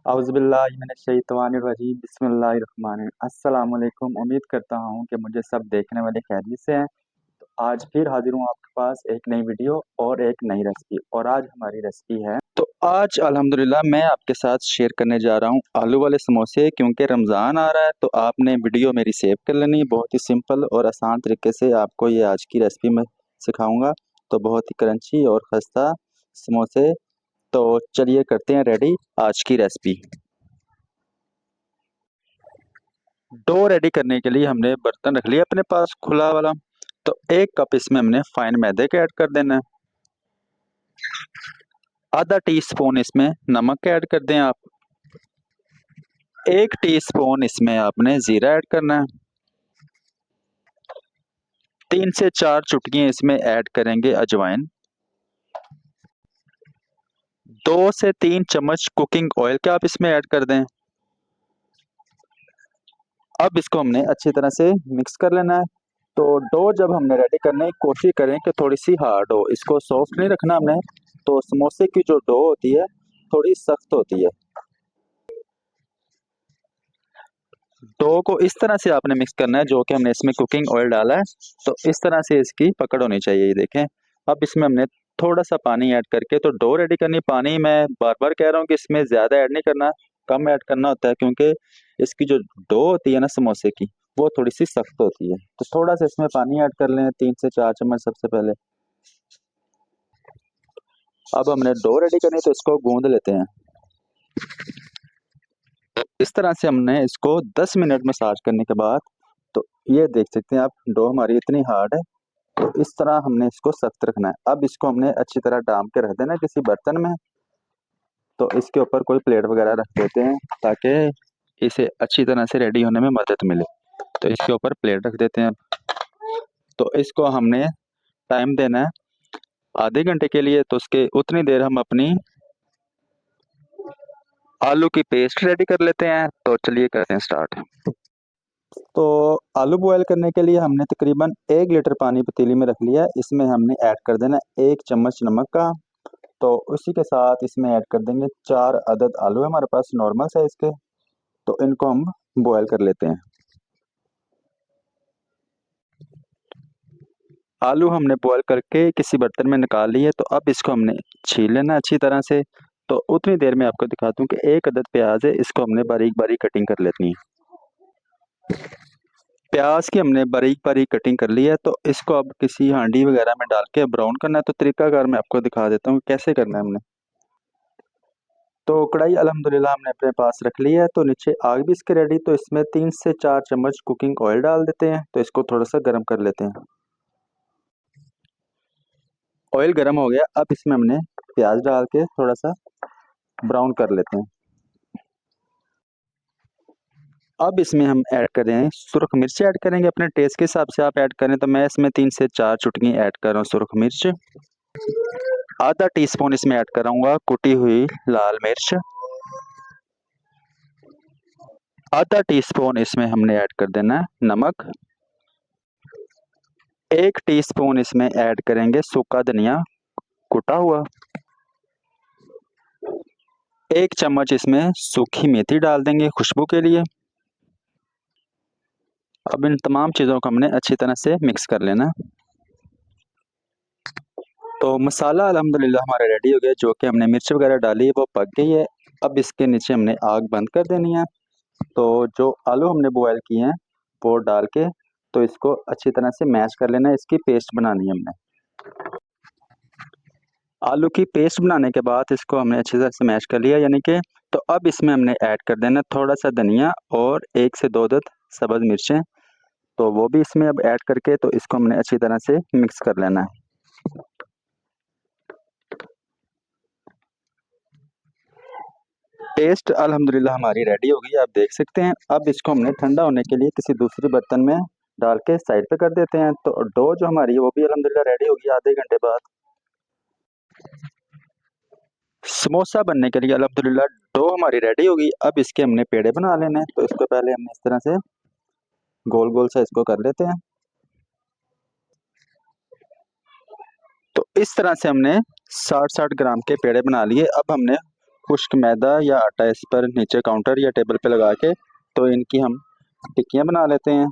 औज़ुबिल्लाहिमिनश्शैतानिर्रजीम बिस्मिल्लाहिर्रहमानिर्रहीम। अस्सलाम वालेकुम। उम्मीद करता हूँ कि मुझे सब देखने वाले खैरियत से हैं। तो आज फिर हाजिर हूँ आपके पास एक नई वीडियो और एक नई रेसिपी। और आज हमारी रेसिपी है, तो आज अल्हम्दुलिल्लाह मैं आपके साथ शेयर करने जा रहा हूँ आलू वाले समोसे। क्योंकि रमज़ान आ रहा है तो आपने वीडियो मेरी सेव कर लेनी है। बहुत ही सिंपल और आसान तरीके से आपको ये आज की रेसिपी मैं सिखाऊंगा। तो बहुत ही क्रंची और खस्ता समोसे। तो चलिए करते हैं रेडी आज की रेसिपी। डो रेडी करने के लिए हमने बर्तन रख लिया अपने पास खुला वाला। तो 1 कप इसमें हमने फाइन मैदे का ऐड कर देना है। आधा टीस्पून इसमें नमक ऐड कर दें आप। 1 टीस्पून इसमें आपने जीरा ऐड करना है। 3 से 4 चुटकियां इसमें ऐड करेंगे अजवाइन। 2 से 3 चम्मच कुकिंग ऑयल के आप इसमें ऐड कर दें। अब इसको हमने अच्छी तरह से मिक्स कर लेना है। तो डो जब हमने रेडी करने की कोशिश करें कि थोड़ी सी हार्ड हो, इसको सॉफ्ट नहीं रखना हमने। तो समोसे की जो डो होती है थोड़ी सख्त होती है। डो को इस तरह से आपने मिक्स करना है जो कि हमने इसमें कुकिंग ऑयल डाला है। तो इस तरह से इसकी पकड़ होनी चाहिए, ये देखें। अब इसमें हमने थोड़ा सा पानी ऐड करके तो डो रेडी करनी। पानी मैं बार बार कह रहा हूँ कि इसमें ज़्यादा ऐड नहीं करना, कम ऐड करना होता है। क्योंकि इसकी जो डो होती है ना समोसे की, वो थोड़ी सी सख्त होती है। तो थोड़ा सा इसमें पानी ऐड कर लें, 3 से 4 चम्मच सबसे पहले। अब हमने डो रेडी करनी तो इसको गूंद लेते हैं। इस तरह से हमने इसको 10 मिनट मसाज करने के बाद, तो ये देख सकते हैं आप, डो हमारी इतनी हार्ड है। तो इस तरह हमने इसको सख्त रखना है। अब इसको हमने अच्छी तरह डाम के रख देना है किसी बर्तन में। तो इसके ऊपर कोई प्लेट वगैरह रख देते हैं ताकि इसे अच्छी तरह से रेडी होने में मदद मिले। तो इसके ऊपर प्लेट रख देते हैं। तो इसको हमने टाइम देना है आधे घंटे के लिए। तो उसके उतनी देर हम अपनी आलू की पेस्ट रेडी कर लेते हैं। तो चलिए करते हैं स्टार्ट। तो आलू बॉयल करने के लिए हमने तकरीबन 1 लीटर पानी पतीली में रख लिया है। इसमें हमने ऐड कर देना 1 चम्मच नमक का। तो उसी के साथ इसमें ऐड कर देंगे 4 अदद आलू है हमारे पास नॉर्मल साइज के। तो इनको हम बॉयल कर लेते हैं। आलू हमने बॉयल करके किसी बर्तन में निकाल लिए। तो अब इसको हमने छील लेना अच्छी तरह से। तो उतनी देर में आपको दिखाता हूँ कि 1 अदद प्याज है, इसको हमने बारीक बारीक कटिंग कर लेनी है। प्याज की हमने बारीक बारीक कटिंग कर ली है। तो इसको अब किसी हांडी वगैरह में डाल के ब्राउन करना है। तो तरीकाकार मैं आपको दिखा देता हूँ कैसे करना है हमने। तो कढ़ाई अल्हम्दुलिल्लाह हमने अपने पास रख ली है। तो नीचे आग भी इसके रेडी। तो इसमें 3 से 4 चम्मच कुकिंग ऑयल डाल देते हैं। तो इसको थोड़ा सा गर्म कर लेते हैं। ऑयल गर्म हो गया। अब इसमें हमने प्याज डाल के थोड़ा सा ब्राउन कर लेते हैं। अब इसमें हम ऐड कर रहे हैं सुरख मिर्च ऐड करेंगे अपने टेस्ट के हिसाब से आप ऐड करें। तो मैं इसमें 3 से 4 चुटकी ऐड कर रहा हूँ सुरख मिर्च। आधा टीस्पून इसमें ऐड कराऊंगा कुटी हुई लाल मिर्च। आधा टीस्पून इसमें हमने ऐड कर देना है नमक। 1 टीस्पून इसमें ऐड करेंगे सूखा धनिया कुटा हुआ। 1 चम्मच इसमें सूखी मेथी डाल देंगे खुशबू के लिए। अब इन तमाम चीज़ों को हमने अच्छी तरह से मिक्स कर लेना। तो मसाला अल्हम्दुलिल्लाह हमारा रेडी हो गया। जो कि हमने मिर्च वगैरह डाली है वो पक गई है। अब इसके नीचे हमने आग बंद कर देनी है। तो जो आलू हमने बॉयल किए हैं वो डाल के तो इसको अच्छी तरह से मैश कर लेना है। इसकी पेस्ट बनानी है हमने। आलू की पेस्ट बनाने के बाद इसको हमने अच्छी तरह से मैश कर लिया यानी कि। तो अब इसमें हमने ऐड कर देना थोड़ा सा धनिया और 1 से 2 अदद सब्ज़ मिर्चें। तो वो भी इसमें अब ऐड करके तो इसको हमने अच्छी तरह से मिक्स कर लेना है। पेस्ट अल्हम्दुलिल्लाह हमारी रेडी हो गई, आप देख सकते हैं। अब इसको हमने ठंडा होने के लिए किसी दूसरे बर्तन में डाल के साइड पे कर देते हैं। तो डो जो हमारी है वो भी अल्हम्दुलिल्लाह रेडी होगी आधे घंटे बाद। समोसा बनने के लिए अल्हम्दुलिल्लाह डो हमारी रेडी होगी। अब इसके हमने पेड़े बना लेने हैं। तो इसको पहले हमने इस तरह से गोल गोल सा इसको कर लेते हैं। तो इस तरह से हमने 60-60 ग्राम के पेड़े बना लिए। अब हमने खुश्क मैदा या आटा इस पर नीचे काउंटर या टेबल पे लगा के तो इनकी हम टिक्कियाँ बना लेते हैं।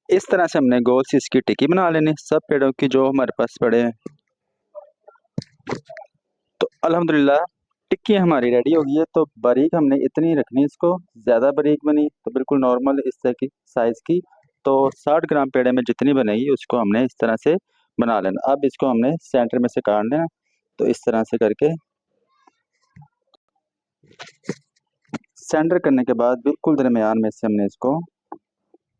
इस तरह से हमने गोल सी इसकी टिक्की बना लेनी सब पेड़ों की जो हमारे पास पड़े हैं। तो अल्हम्दुलिल्लाह टिक्की हमारी रेडी हो गई है। तो बारीक हमने इतनी रखनी इसको, ज़्यादा बारीक बनी तो बिल्कुल नॉर्मल इस तरह की साइज़ की। तो 60 ग्राम पेड़े में जितनी बनेगी उसको हमने इस तरह से बना लेना। अब इसको हमने सेंटर में से काट लेना। तो इस तरह से करके सेंटर करने के बाद बिल्कुल दरमियान में से हमने इसको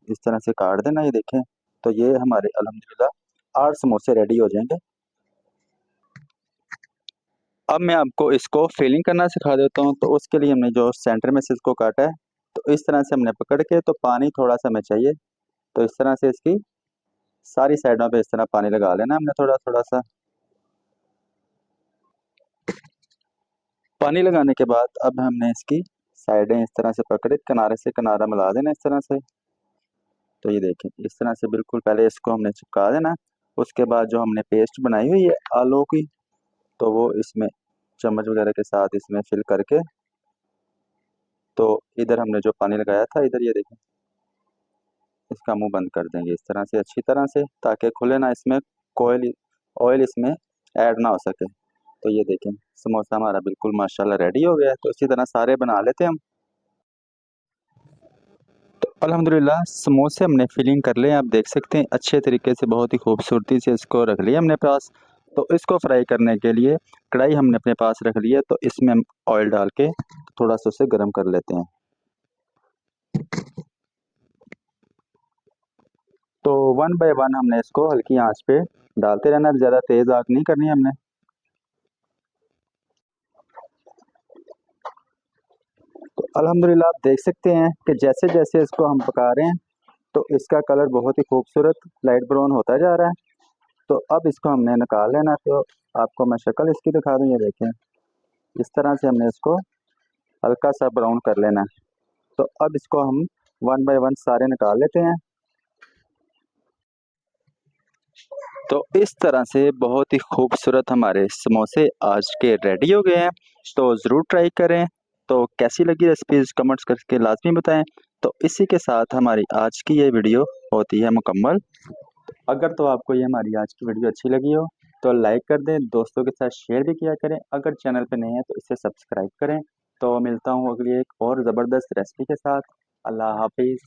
इस तरह से काट देना। ये देखें, तो ये हमारे अल्हम्दुलिल्लाह 8 समोसे रेडी हो जाएंगे। अब मैं आपको इसको फिलिंग करना सिखा देता हूँ। तो उसके लिए हमने जो सेंटर में से इसको काटा है तो इस तरह से हमने पकड़ के, तो पानी थोड़ा सा हमें चाहिए, तो इस तरह से इसकी सारी साइडों पे इस तरह पानी लगा लेना हमने थोड़ा थोड़ा सा। पानी लगाने के बाद अब हमने इसकी साइडें इस तरह से पकड़े, किनारे से किनारा मिला देना इस तरह से। तो ये देखें इस तरह से बिल्कुल पहले इसको हमने चिपका देना। उसके बाद जो हमने पेस्ट बनाई हुई है आलू की, तो वो इसमें चम्मच वगैरह के साथ इसमें फिल करके, तो इधर हमने जो पानी लगाया था इधर ये देखें, इसका मुंह बंद कर देंगे इस तरह से अच्छी तरह से, ताकि खुले ना, इसमें कोयल ऑयल इसमें ऐड ना हो सके। तो ये देखें समोसा हमारा बिल्कुल माशाल्लाह रेडी हो गया है। तो इसी तरह सारे बना लेते हैं हम। तो अल्हम्दुलिल्लाह समोसे हमने फिलिंग कर लिए, आप देख सकते हैं अच्छे तरीके से, बहुत ही खूबसूरती से इसको रख लिया हमने पास। तो इसको फ्राई करने के लिए कढ़ाई हमने अपने पास रख ली है। तो इसमें हम ऑयल डाल के थोड़ा सा उसे गर्म कर लेते हैं। तो वन बाय वन हमने इसको हल्की आंच पे डालते रहना, ज़्यादा तेज़ आग नहीं करनी हमने। तो अल्हम्दुलिल्लाह आप देख सकते हैं कि जैसे जैसे इसको हम पका रहे हैं तो इसका कलर बहुत ही खूबसूरत लाइट ब्राउन होता जा रहा है। तो अब इसको हमने निकाल लेना। तो आपको मैं शक्ल इसकी दिखा दूँ, ये देखें इस तरह से हमने इसको हल्का सा ब्राउन कर लेना है। तो अब इसको हम वन बाय वन सारे निकाल लेते हैं। तो इस तरह से बहुत ही खूबसूरत हमारे समोसे आज के रेडी हो गए हैं। तो ज़रूर ट्राई करें। तो कैसी लगी रेसिपीज़ कमेंट्स करके लाजमी बताएं। तो इसी के साथ हमारी आज की ये वीडियो होती है मुकम्मल। अगर तो आपको ये हमारी आज की वीडियो अच्छी लगी हो तो लाइक कर दें, दोस्तों के साथ शेयर भी किया करें। अगर चैनल पे नए हैं तो इसे सब्सक्राइब करें। तो मिलता हूँ अगली एक और ज़बरदस्त रेसिपी के साथ। अल्लाह हाफिज़।